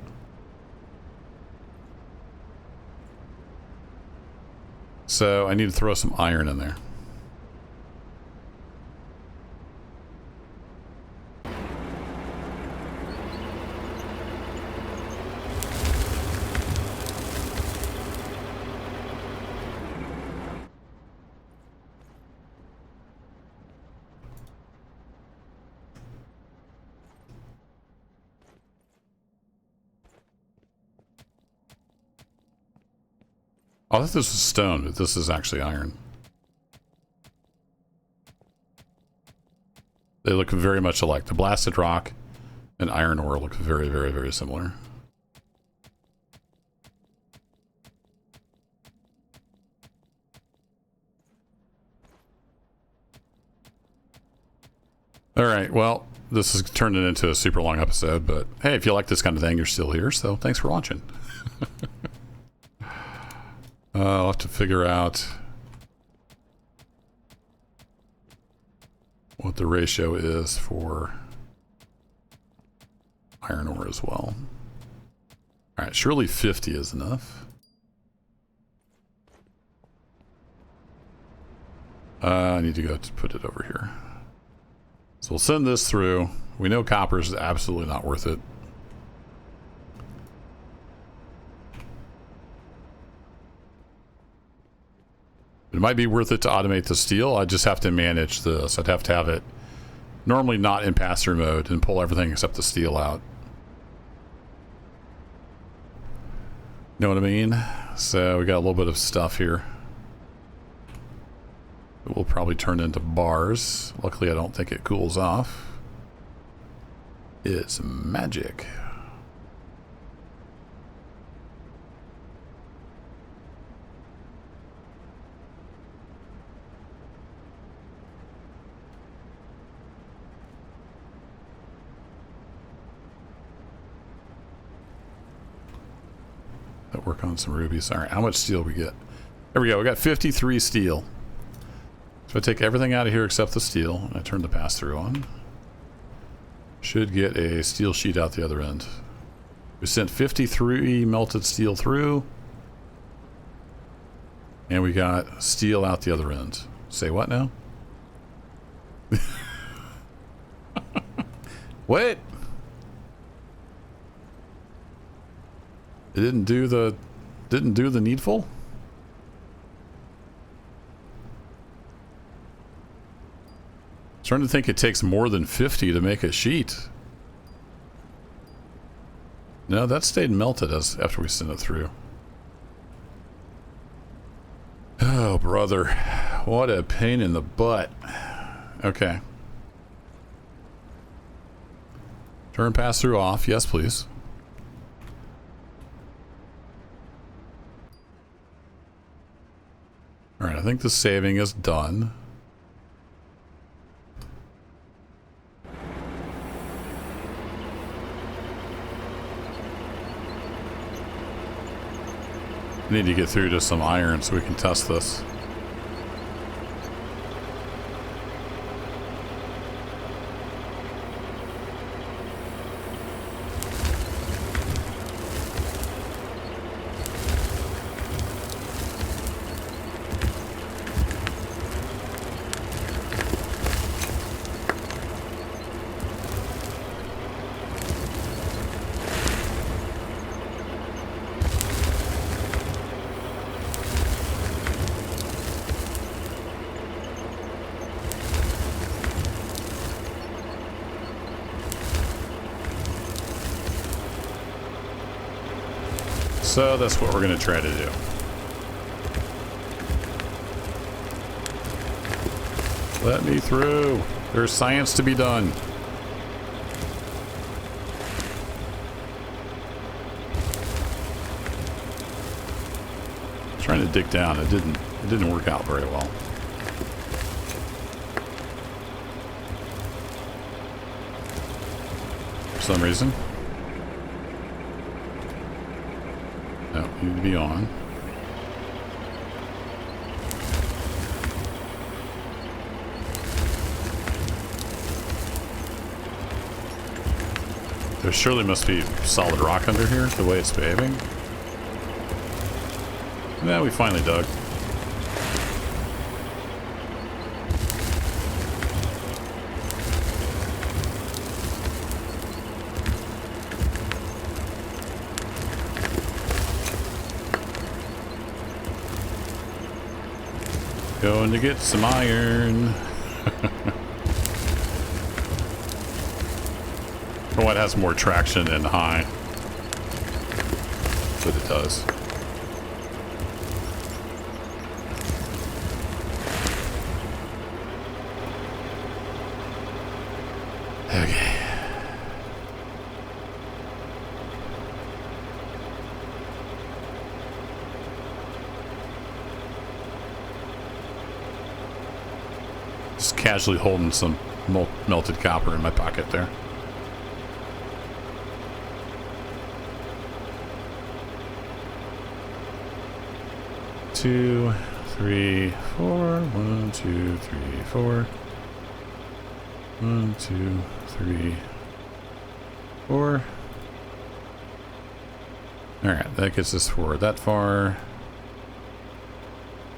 So I need to throw some iron in there. I thought this was stone, but this is actually iron. They look very much alike. The blasted rock and iron ore look very, very, very similar. All right, well, this has turned it into a super long episode, but hey, if you like this kind of thing, you're still here, so thanks for watching. I'll have to figure out what the ratio is for iron ore as well. All right, surely 50 is enough. I need to go to put it over here. So we'll send this through. We know copper is absolutely not worth it. It might be worth it to automate the steel. I just have to manage this. I'd have to have it normally not in pass-through mode and pull everything except the steel out. Know what I mean? So we got a little bit of stuff here. It will probably turn into bars. Luckily, I don't think it cools off. It's magic. Work on some rubies. All right, how much steel we get? There we go. We got 53 steel. So I take everything out of here except the steel, and I turn the pass-through on. Should get a steel sheet out the other end. We sent 53 melted steel through, and we got steel out the other end. Say what now? What? It didn't do the needful? I'm trying to think it takes more than 50 to make a sheet. No, that stayed melted after we sent it through. Oh, brother. What a pain in the butt. Okay. Turn pass-through off. Yes, please. Alright, I think the saving is done. I need to get through to some iron so we can test this. So that's what we're going to try to do. Let me through. There's science to be done. Trying to dig down, it didn't work out very well. For some reason. No, you need to be on. There surely must be solid rock under here, the way it's behaving. Yeah, we finally dug. Going to get some iron. What has more traction than high? But it does. Okay. Just casually holding some melted copper in my pocket there. Two, three, four. 1, 2, 3, 4. 1, 2, 3, 4. Alright, that gets us forward that far.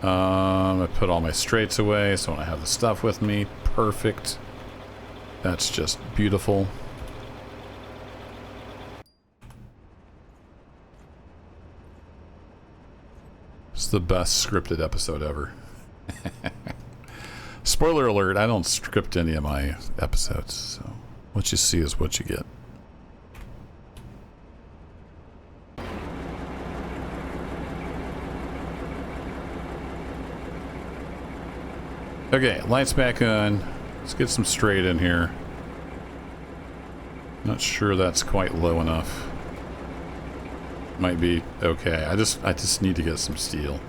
I put all my straights away so when I have the stuff with me. Perfect. That's just beautiful. It's the best scripted episode ever. Spoiler alert, I don't script any of my episodes, so what you see is what you get. Okay, lights back on. Let's get some straight in here. Not sure that's quite low enough. Might be okay. I just need to get some steel.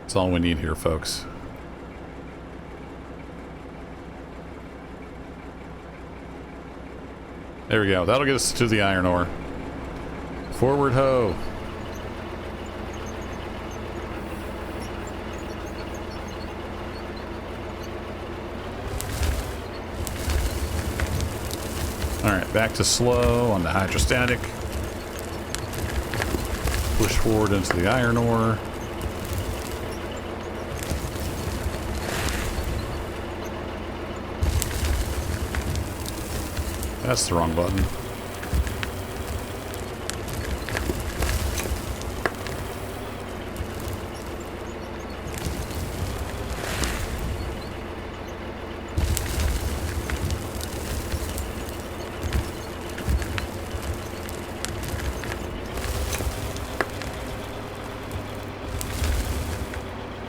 That's all we need here, folks. There we go. That'll get us to the iron ore. Forward ho. Alright, back to slow on the hydrostatic. Push forward into the iron ore. That's the wrong button.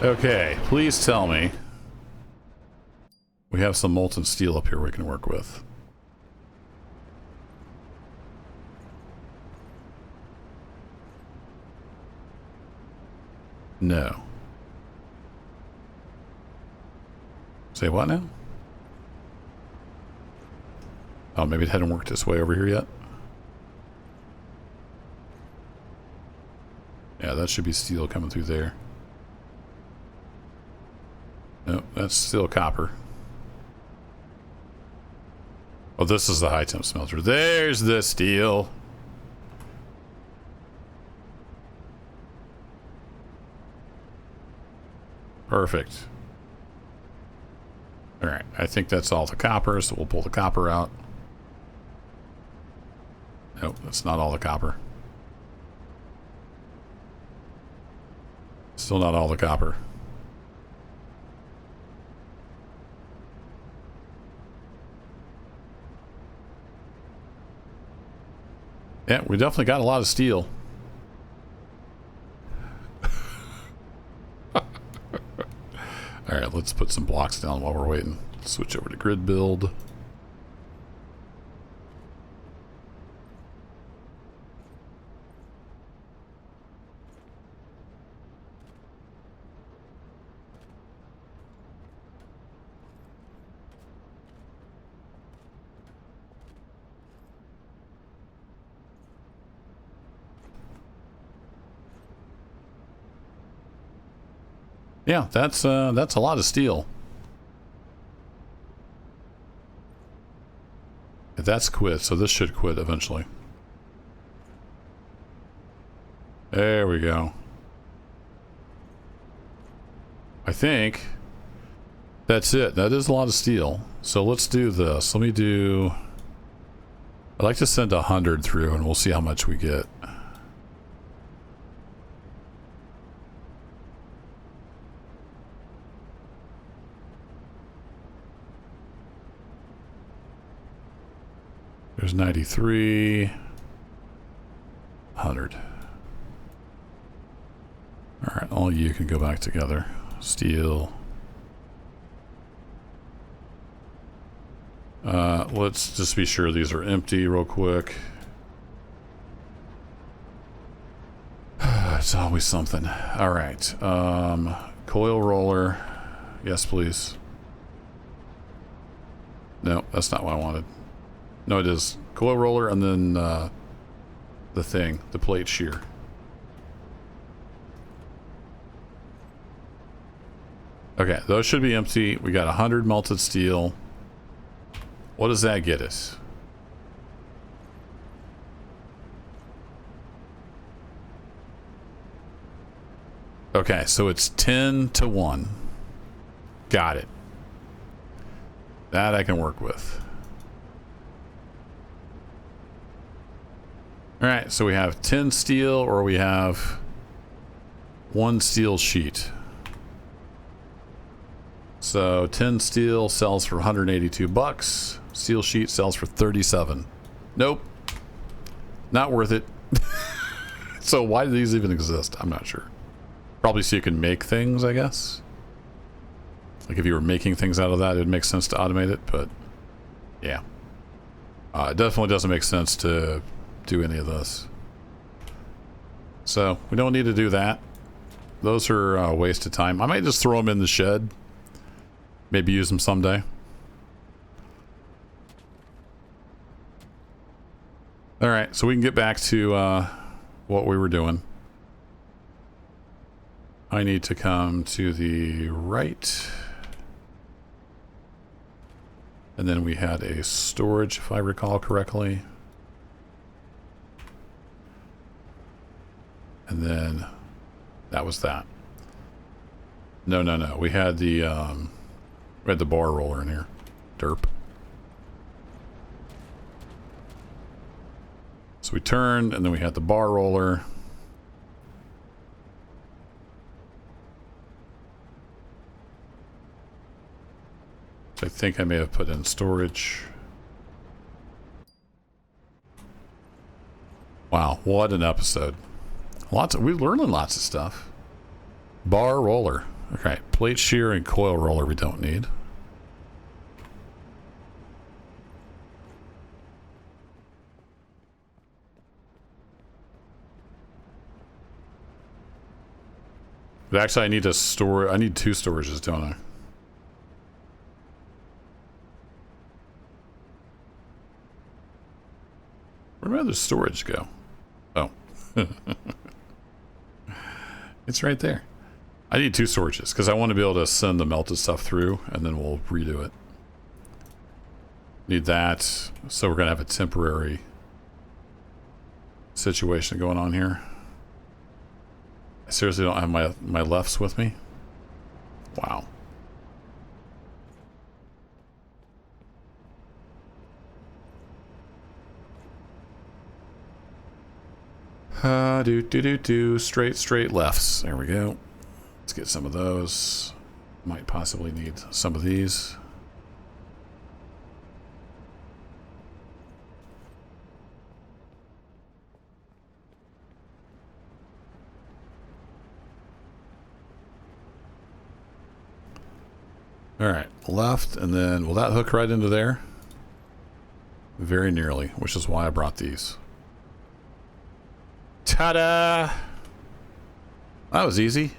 Okay, please tell me we have some molten steel up here we can work with. No. Say what now? Oh, maybe it hadn't worked its way over here yet. Yeah, that should be steel coming through there. Nope, that's still copper. Oh, this is the high temp smelter. There's the steel. Perfect. Alright, I think that's all the copper, so we'll pull the copper out. Nope, that's not all the copper. Still not all the copper. Yeah, we definitely got a lot of steel. right, let's put some blocks down while we're waiting. Switch over to grid build. Yeah, that's a lot of steel. That's quit, so this should quit eventually. There we go. I think that's it. That is a lot of steel. So let's do this. Let me do... I'd like to send 100 through and we'll see how much we get. There's 93. 100. Alright, all you can go back together. Steel. Let's just be sure these are empty real quick. It's always something. Alright. Coil roller. Yes, please. No, that's not what I wanted. No, it is. Coil roller and then the thing, the plate shear. Okay, those should be empty. We got 100 melted steel. What does that get us? Okay, so it's 10 to 1. Got it. That I can work with. Alright, so we have 10 steel or we have 1 steel sheet. So 10 steel sells for 182 bucks. Steel sheet sells for 37. Nope. Not worth it. So why do these even exist? I'm not sure. Probably so you can make things, I guess. Like if you were making things out of that, it would make sense to automate it, but yeah. It definitely doesn't make sense to do any of this. So we don't need to do that. Those are a waste of time. I might just throw them in the shed. Maybe use them someday. Alright, so we can get back to what we were doing. I need to come to the right. And then we had a storage, if I recall correctly. And then that was that. No. We had the bar roller in here. Derp. So we turned, and then we had the bar roller. I think I may have put in storage. Wow, what an episode. We're learning lots of stuff. Bar roller. Okay, plate shear and coil roller we don't need. But actually I need to store, I need 2 storages, don't I? Where'd my other storage go? Oh. It's right there. I need 2 storages because I want to be able to send the melted stuff through and then we'll redo it. Need that. So we're going to have a temporary situation going on here. I seriously don't have my lefts with me. Wow. Straight lefts. There we go. Let's get some of those. Might possibly need some of these. Alright, left, and then will that hook right into there? Very nearly, which is why I brought these. Ta-da! That was easy.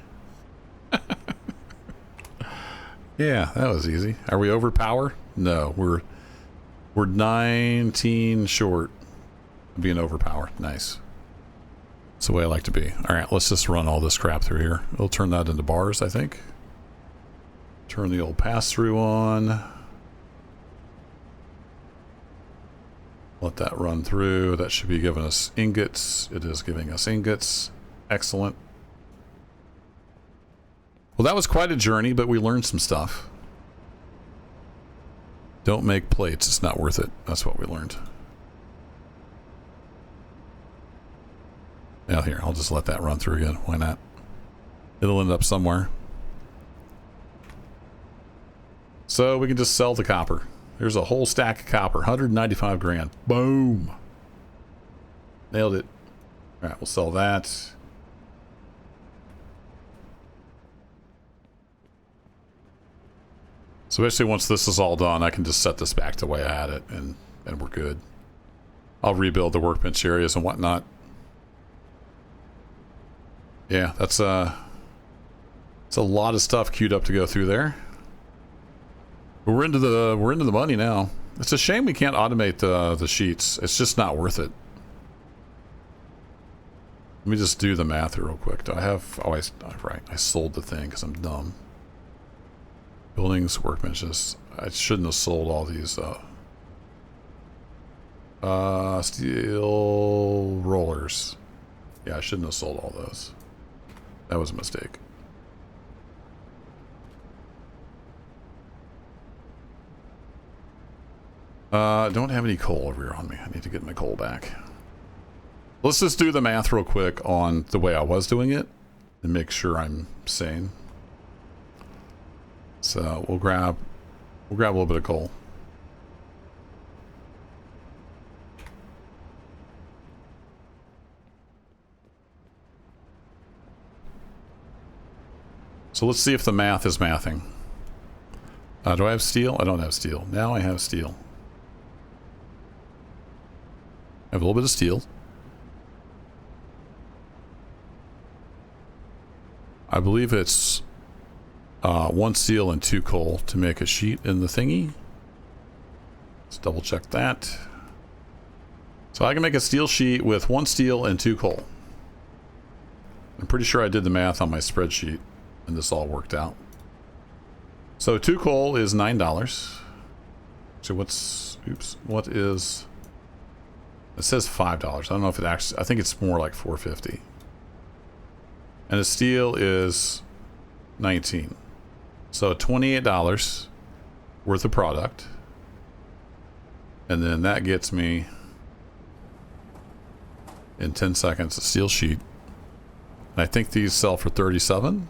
Yeah, that was easy. Are we over power? No, we're 19 short of being over power. Nice. That's the way I like to be. Alright, let's just run all this crap through here. We'll turn that into bars, I think. Turn the old pass-through on. Let that run through. That should be giving us ingots. It is giving us ingots. Excellent. Well, that was quite a journey, but we learned some stuff. Don't make plates. It's not worth it. That's what we learned. Now here, I'll just let that run through again. Why not? It'll end up somewhere. So we can just sell the copper. There's a whole stack of copper. 195 grand. Boom. Nailed it. All right, we'll sell that. So basically once this is all done, I can just set this back the way I had it, and we're good. I'll rebuild the workbench areas and whatnot. Yeah, that's a lot of stuff queued up to go through there. But we're into the money now. It's a shame we can't automate the sheets. It's just not worth it. Let me just do the math real quick. Do I have... Oh, right. I sold the thing because I'm dumb. Buildings, workbenches. I shouldn't have sold all these, steel rollers. Yeah, I shouldn't have sold all those. That was a mistake. I don't have any coal over here on me. I need to get my coal back. Let's just do the math real quick on the way I was doing it and make sure I'm sane. So we'll grab a little bit of coal. So let's see if the math is mathing. Do I have steel? I don't have steel. Now I have steel. I have a little bit of steel. I believe it's 1 steel and 2 coal to make a sheet in the thingy. Let's double check that. So I can make a steel sheet with 1 steel and 2 coal. I'm pretty sure I did the math on my spreadsheet and this all worked out. So 2 coal is $9. So what is... It says $5. I don't know if it actually... I think it's more like $4.50. And the steel is $19. So $28 worth of product. And then that gets me in 10 seconds a steel sheet. And I think these sell for $37.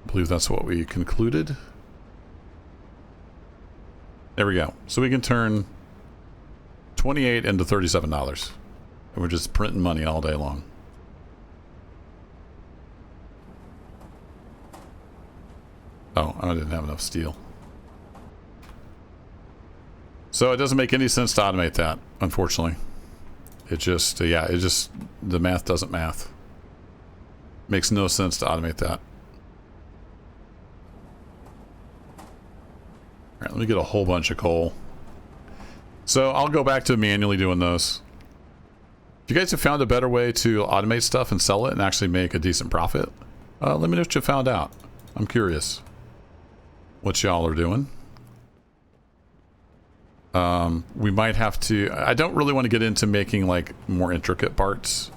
I believe that's what we concluded. There we go. So we can turn $28 into $37. And we're just printing money all day long. Oh, I didn't have enough steel. So it doesn't make any sense to automate that, unfortunately. It just, the math doesn't math. Makes no sense to automate that. All right, let me get a whole bunch of coal. So I'll go back to manually doing those. If you guys have found a better way to automate stuff and sell it and actually make a decent profit, let me know what you found out. I'm curious what y'all are doing. We might have to... I don't really want to get into making like more intricate parts.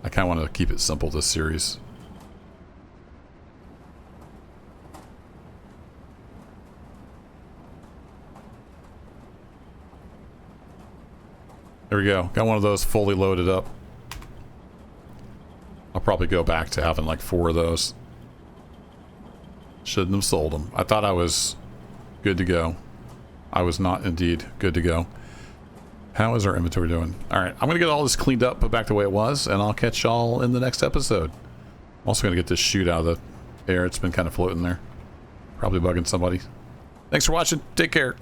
I kind of want to keep it simple this series. There we go. Got one of those fully loaded up. I'll probably go back to having like 4 of those. Shouldn't have sold them. I thought I was good to go. I was not indeed good to go. How is our inventory doing? All right, I'm going to get all this cleaned up, put back the way it was, and I'll catch y'all in the next episode. Also gonna get this chute out of the air. It's been kind of floating there. Probably bugging somebody. Thanks for watching. Take care.